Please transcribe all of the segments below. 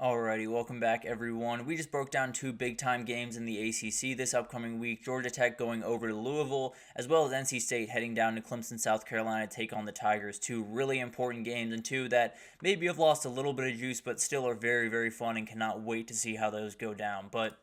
Alrighty, welcome back everyone. We just broke down two big time games in the ACC this upcoming week. Georgia Tech going over to Louisville, as well as NC State heading down to Clemson, South Carolina to take on the Tigers. Two really important games and two that maybe have lost a little bit of juice but still are very, very fun and cannot wait to see how those go down. But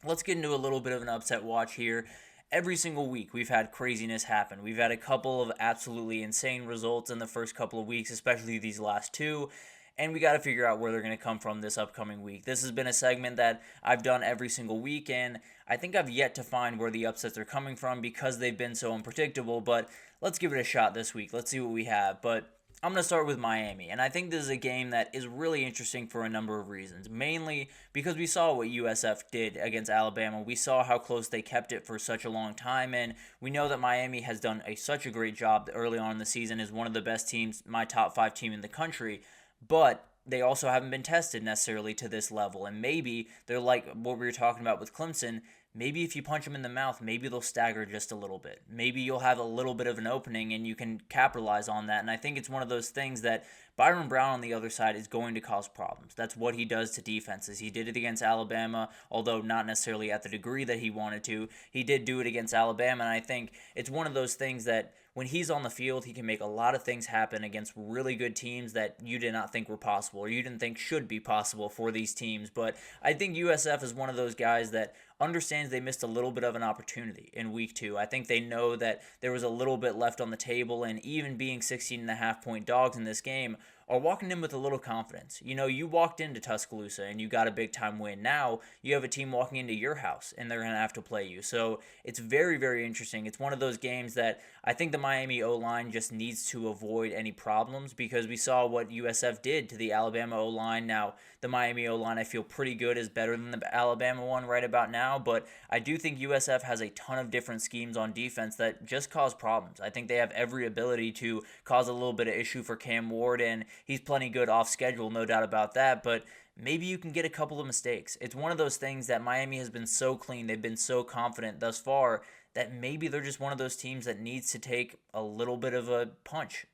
let's get into a little bit of an upset watch here. Every single week we've had craziness happen. We've had a couple of absolutely insane results in the first couple of weeks, especially these last two, and we got to figure out where they're going to come from this upcoming week. This has been a segment that I've done every single week, and I think I've yet to find where the upsets are coming from because they've been so unpredictable, but let's give it a shot this week. Let's see what we have, but I'm going to start with Miami, and I think this is a game that is really interesting for a number of reasons. Mainly because we saw what USF did against Alabama. We saw how close they kept it for such a long time, and we know that Miami has done such a great job early on in the season, is one of the best teams, my top 5 team in the country, but they also haven't been tested necessarily to this level, and maybe they're like what we were talking about with Clemson. Maybe if you punch them in the mouth, maybe they'll stagger just a little bit. Maybe you'll have a little bit of an opening and you can capitalize on that. And I think it's one of those things that Byron Brown on the other side is going to cause problems. That's what he does to defenses. He did it against Alabama, although not necessarily at the degree that he wanted to. He did do it against Alabama, and I think it's one of those things that when he's on the field, he can make a lot of things happen against really good teams that you did not think were possible or you didn't think should be possible for these teams. But I think USF is one of those guys that understands they missed a little bit of an opportunity in week 2. I think they know that there was a little bit left on the table, and even being 16.5-point dogs in this game are walking in with a little confidence. You know, you walked into Tuscaloosa and you got a big time win. Now you have a team walking into your house and they're going to have to play you. So it's very, very interesting. It's one of those games that I think the Miami O-line just needs to avoid any problems, because we saw what USF did to the Alabama O-line. Now, the Miami O-line I feel pretty good is better than the Alabama one right about now, but I do think USF has a ton of different schemes on defense that just cause problems. I think they have every ability to cause a little bit of issue for Cam Ward, and he's plenty good off schedule, no doubt about that, but maybe you can get a couple of mistakes. It's one of those things that Miami has been so clean, they've been so confident thus far, that maybe they're just one of those teams that needs to take a little bit of a punch,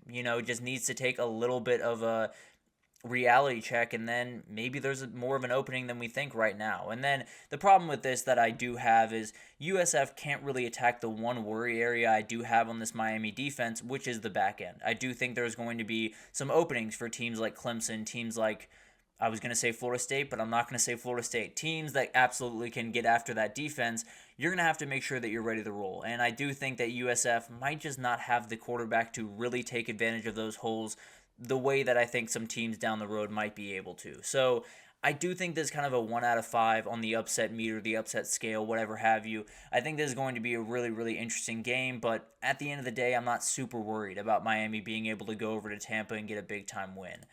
just needs to take a little bit of a reality check, and then maybe there's more of an opening than we think right now. And then the problem with this that I do have is USF can't really attack the one worry area I do have on this Miami defense, which is the back end. I do think there's going to be some openings for teams like Clemson, teams like, I was going to say Florida State, but I'm not going to say Florida State. Teams that absolutely can get after that defense, you're going to have to make sure that you're ready to roll. And I do think that USF might just not have the quarterback to really take advantage of those holes the way that I think some teams down the road might be able to. So I do think this is kind of a 1 out of 5 on the upset meter, the upset scale, whatever have you. I think this is going to be a really, really interesting game, but at the end of the day, I'm not super worried about Miami being able to go over to Tampa and get a big-time win.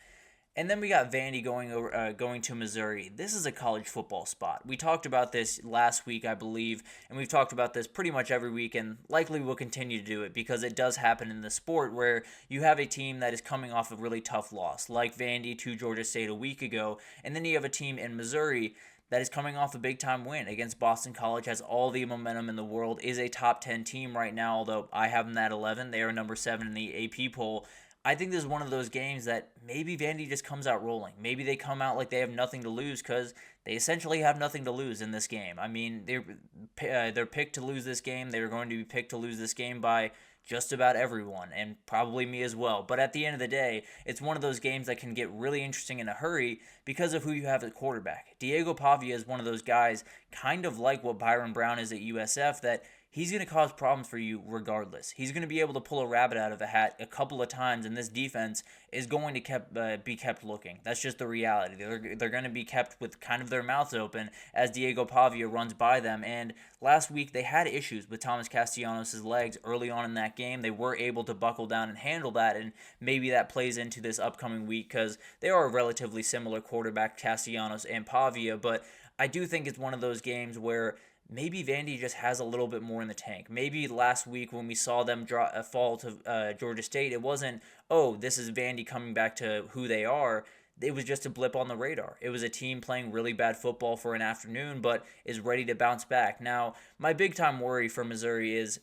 And then we got Vandy going to Missouri. This is a college football spot. We talked about this last week, I believe, and we've talked about this pretty much every week, and likely will continue to do it because it does happen in the sport where you have a team that is coming off a really tough loss, like Vandy to Georgia State a week ago, and then you have a team in Missouri that is coming off a big-time win against Boston College, has all the momentum in the world, is a top 10 team right now, although I have them at 11. They are number 7 in the AP poll. I think this is one of those games that maybe Vandy just comes out rolling. Maybe they come out like they have nothing to lose because they essentially have nothing to lose in this game. I mean, they're picked to lose this game. They're going to be picked to lose this game by just about everyone, and probably me as well. But at the end of the day, it's one of those games that can get really interesting in a hurry because of who you have at quarterback. Diego Pavia is one of those guys, kind of like what Byron Brown is at USF, that he's going to cause problems for you regardless. He's going to be able to pull a rabbit out of a hat a couple of times, and this defense is going to be kept looking. That's just the reality. They're going to be kept with kind of their mouths open as Diego Pavia runs by them. And last week they had issues with Thomas Castellanos' legs early on in that game. They were able to buckle down and handle that, and maybe that plays into this upcoming week because they are a relatively similar quarterback, Castellanos and Pavia. But I do think it's one of those games where maybe Vandy just has a little bit more in the tank. Maybe last week when we saw them fall to Georgia State, it wasn't, oh, this is Vandy coming back to who they are. It was just a blip on the radar. It was a team playing really bad football for an afternoon, but is ready to bounce back. Now, my big-time worry for Missouri is,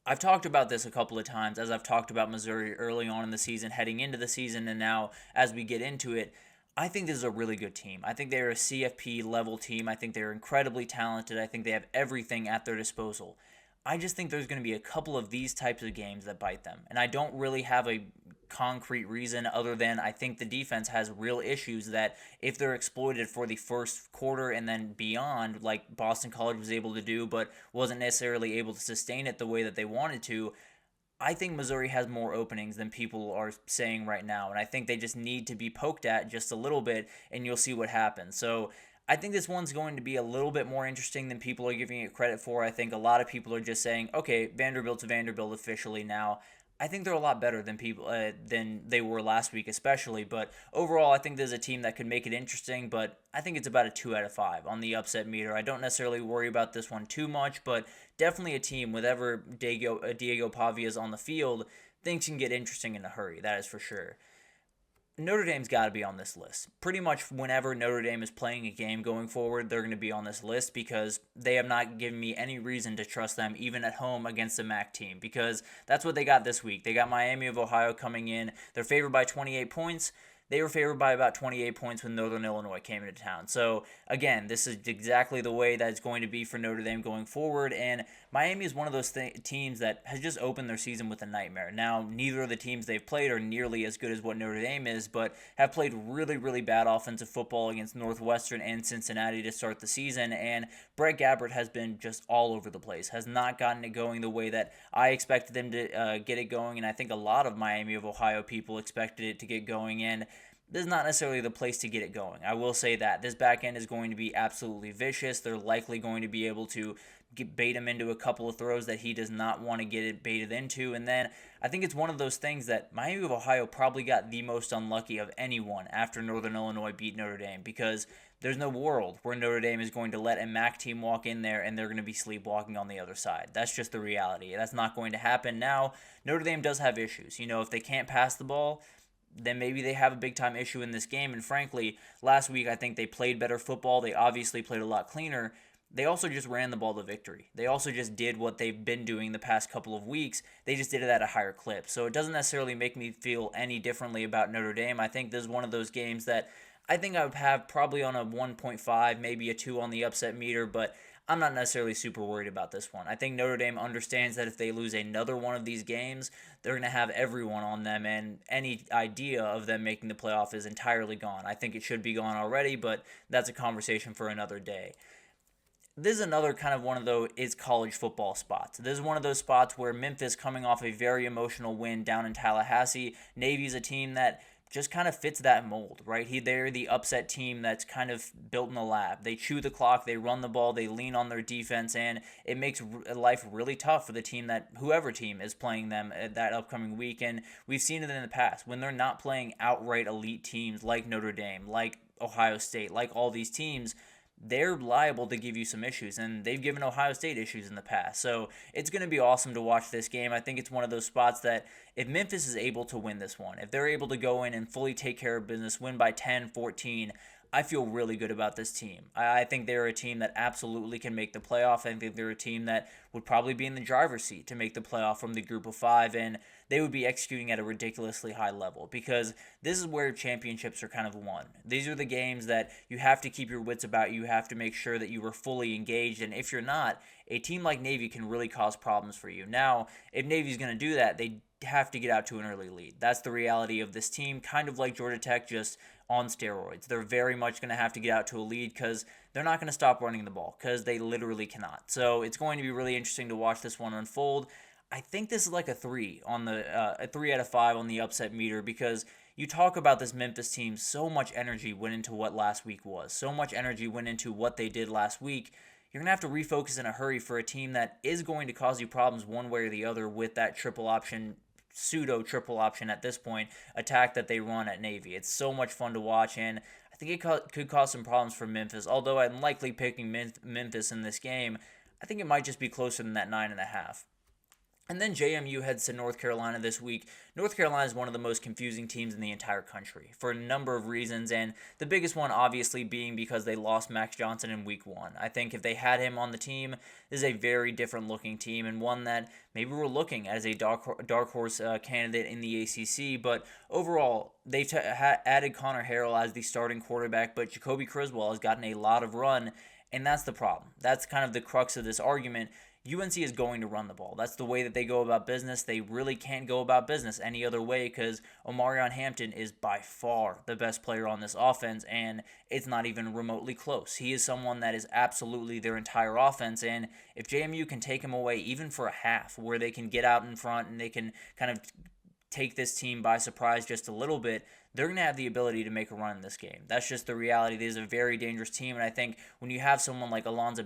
I've talked about this a couple of times as I've talked about Missouri early on in the season, heading into the season, and now as we get into it, I think this is a really good team. I think they're a CFP level team. I think they're incredibly talented. I think they have everything at their disposal. I just think there's going to be a couple of these types of games that bite them. And I don't really have a concrete reason other than I think the defense has real issues that if they're exploited for the first quarter and then beyond, like Boston College was able to do, but wasn't necessarily able to sustain it the way that they wanted to, I think Missouri has more openings than people are saying right now, and I think they just need to be poked at just a little bit, and you'll see what happens. So I think this one's going to be a little bit more interesting than people are giving it credit for. I think a lot of people are just saying, okay, Vanderbilt's Vanderbilt officially now. I think they're a lot better than they were last week, especially. But overall, I think there's a team that could make it interesting. But I think it's about a 2 out of 5 on the upset meter. I don't necessarily worry about this one too much, but definitely a team with ever Diego Pavia's on the field, things can get interesting in a hurry. That is for sure. Notre Dame's got to be on this list. Pretty much whenever Notre Dame is playing a game going forward, they're going to be on this list because they have not given me any reason to trust them even at home against a MAC team because that's what they got this week. They got Miami of Ohio coming in. They're favored by 28 points. They were favored by about 28 points when Northern Illinois came into town. So, again, this is exactly the way that it's going to be for Notre Dame going forward. And Miami is one of those teams that has just opened their season with a nightmare. Now, neither of the teams they've played are nearly as good as what Notre Dame is, but have played really, really bad offensive football against Northwestern and Cincinnati to start the season. And Brett Gabbert has been just all over the place, has not gotten it going the way that I expected them to get it going. And I think a lot of Miami of Ohio people expected it to get going. And this is not necessarily the place to get it going. I will say that. This back end is going to be absolutely vicious. They're likely going to be able to bait him into a couple of throws that he does not want to get it baited into. And then I think it's one of those things that Miami of Ohio probably got the most unlucky of anyone after Northern Illinois beat Notre Dame because there's no world where Notre Dame is going to let a MAC team walk in there and they're going to be sleepwalking on the other side. That's just the reality. That's not going to happen. Now, Notre Dame does have issues. If they can't pass the ball, then maybe they have a big-time issue in this game. And frankly, last week I think they played better football. They obviously played a lot cleaner. They also just ran the ball to victory. They also just did what they've been doing the past couple of weeks. They just did it at a higher clip. So it doesn't necessarily make me feel any differently about Notre Dame. I think this is one of those games that I think I would have probably on a 1.5, maybe a 2 on the upset meter, but I'm not necessarily super worried about this one. I think Notre Dame understands that if they lose another one of these games, they're going to have everyone on them, and any idea of them making the playoff is entirely gone. I think it should be gone already, but that's a conversation for another day. This is another kind of one of those is college football spots. This is one of those spots where Memphis, coming off a very emotional win down in Tallahassee, Navy's a team that just kind of fits that mold, right? They're the upset team that's kind of built in the lab. They chew the clock, they run the ball, they lean on their defense, and it makes life really tough for the team that, whoever team is playing them that upcoming week. And we've seen it in the past when they're not playing outright elite teams like Notre Dame, like Ohio State, like all these teams. They're liable to give you some issues, and they've given Ohio State issues in the past. So it's going to be awesome to watch this game. I think it's one of those spots that if Memphis is able to win this one, if they're able to go in and fully take care of business, win by 10, 14, I feel really good about this team. I think they're a team that absolutely can make the playoff. I think they're a team that would probably be in the driver's seat to make the playoff from the group of 5, and they would be executing at a ridiculously high level because this is where championships are kind of won. These are the games that you have to keep your wits about. You have to make sure that you are fully engaged, and if you're not, a team like Navy can really cause problems for you. Now, if Navy's going to do that, they have to get out to an early lead. That's the reality of this team, kind of like Georgia Tech, just on steroids. They're very much going to have to get out to a lead because they're not going to stop running the ball because they literally cannot. So it's going to be really interesting to watch this one unfold. I think this is like a 3 on a 3 out of 5 on the upset meter because you talk about this Memphis team, so much energy went into what last week was. So much energy went into what they did last week. You're going to have to refocus in a hurry for a team that is going to cause you problems one way or the other with that pseudo triple option at this point attack that they run at Navy. It's so much fun to watch, and I think it could cause some problems for Memphis. Although I'm likely picking Memphis in this game, I think it might just be closer than that 9.5. And then JMU heads to North Carolina this week. North Carolina is one of the most confusing teams in the entire country for a number of reasons, and the biggest one obviously being because they lost Max Johnson in week one. I think if they had him on the team, this is a very different looking team, and one that maybe we're looking at as a dark horse candidate in the ACC. But overall, they've added Connor Harrell as the starting quarterback, but Jacoby Criswell has gotten a lot of run, and that's the problem. That's kind of the crux of this argument. UNC is going to run the ball. That's the way that they go about business. They really can't go about business any other way because Omarion Hampton is by far the best player on this offense, and it's not even remotely close. He is someone that is absolutely their entire offense, and if JMU can take him away even for a half, where they can get out in front and they can kind of take this team by surprise just a little bit, they're going to have the ability to make a run in this game. That's just the reality. This is a very dangerous team, and I think when you have someone like Alonzo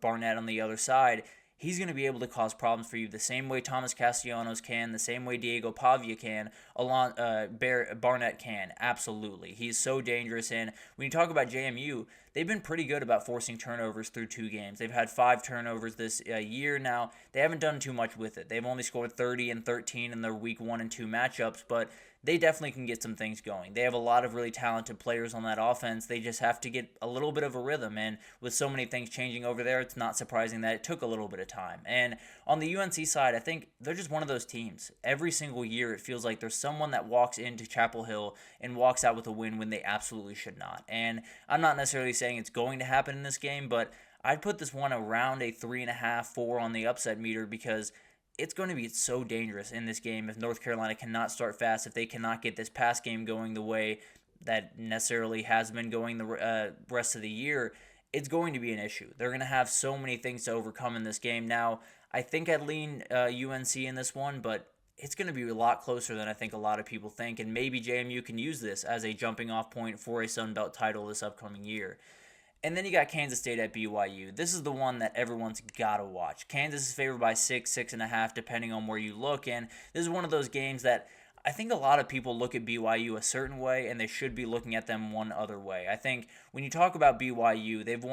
Barnett on the other side, he's going to be able to cause problems for you the same way Thomas Castellanos can, the same way Diego Pavia can, Barnett can. Absolutely. He's so dangerous. And when you talk about JMU, they've been pretty good about forcing turnovers through 2 games. They've had 5 turnovers this year now. They haven't done too much with it. They've only scored 30 and 13 in their week 1 and 2 matchups, but they definitely can get some things going. They have a lot of really talented players on that offense. They just have to get a little bit of a rhythm, and with so many things changing over there, it's not surprising that it took a little bit of time. And on the UNC side, I think they're just one of those teams. Every single year, it feels like there's someone that walks into Chapel Hill and walks out with a win when they absolutely should not. And I'm not necessarily saying it's going to happen in this game, but I'd put this one around a 3.5, 4 on the upset meter because it's going to be so dangerous in this game if North Carolina cannot start fast, if they cannot get this pass game going the way that necessarily has been going the rest of the year. It's going to be an issue. They're going to have so many things to overcome in this game. Now, I think I'd lean UNC in this one, but it's going to be a lot closer than I think a lot of people think, and maybe JMU can use this as a jumping off point for a Sun Belt title this upcoming year. And then you got Kansas State at BYU. This is the one that everyone's got to watch. Kansas is favored by 6, 6.5, depending on where you look. And this is one of those games that I think a lot of people look at BYU a certain way, and they should be looking at them one other way. I think when you talk about BYU, they've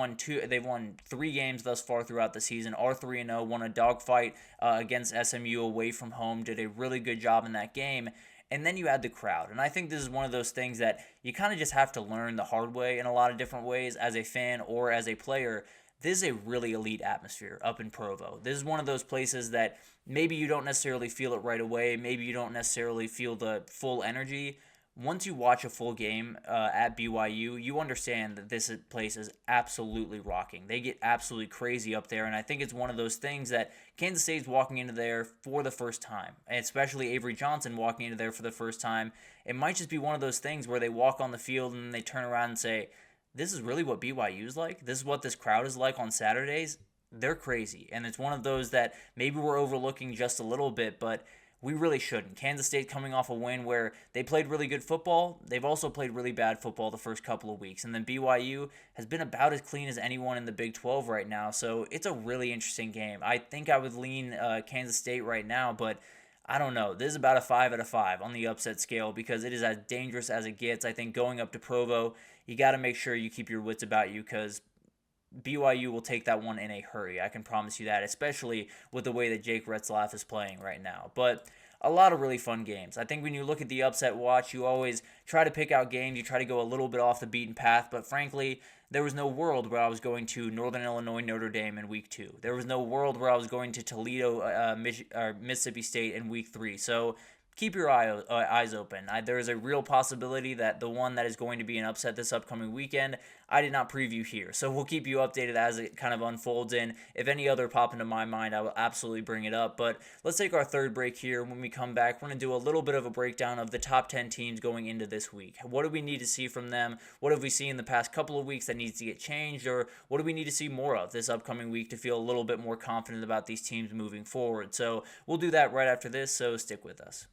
won 3 games thus far throughout the season. Are 3-0, won a dogfight against SMU away from home. Did a really good job in that game. And then you add the crowd. And I think this is one of those things that you kind of just have to learn the hard way in a lot of different ways as a fan or as a player. This is a really elite atmosphere up in Provo. This is one of those places that maybe you don't necessarily feel it right away. Maybe you don't necessarily feel the full energy. Once you watch a full game at BYU, you understand that this place is absolutely rocking. They get absolutely crazy up there, and I think it's one of those things that Kansas State's walking into there for the first time, and especially Avery Johnson walking into there for the first time. It might just be one of those things where they walk on the field and they turn around and say, this is really what BYU's like? This is what this crowd is like on Saturdays? They're crazy, and it's one of those that maybe we're overlooking just a little bit, but we really shouldn't. Kansas State coming off a win where they played really good football. They've also played really bad football the first couple of weeks. And then BYU has been about as clean as anyone in the Big 12 right now. So it's a really interesting game. I think I would lean Kansas State right now, but I don't know. This is about a 5 out of 5 on the upset scale because it is as dangerous as it gets. I think going up to Provo, you got to make sure you keep your wits about you because BYU will take that one in a hurry. I can promise you that, especially with the way that Jake Retzlaff is playing right now. But a lot of really fun games. I think when you look at the upset watch, you always try to pick out games. You try to go a little bit off the beaten path, but frankly, there was no world where I was going to Northern Illinois, Notre Dame in week 2. There was no world where I was going to Toledo, Mississippi State in week 3. So keep your eyes open. There is a real possibility that the one that is going to be an upset this upcoming weekend, I did not preview here. So we'll keep you updated as it kind of unfolds. And if any other pop into my mind, I will absolutely bring it up. But let's take our third break here. When we come back, we're going to do a little bit of a breakdown of the top 10 teams going into this week. What do we need to see from them? What have we seen in the past couple of weeks that needs to get changed? Or what do we need to see more of this upcoming week to feel a little bit more confident about these teams moving forward? So we'll do that right after this, so stick with us.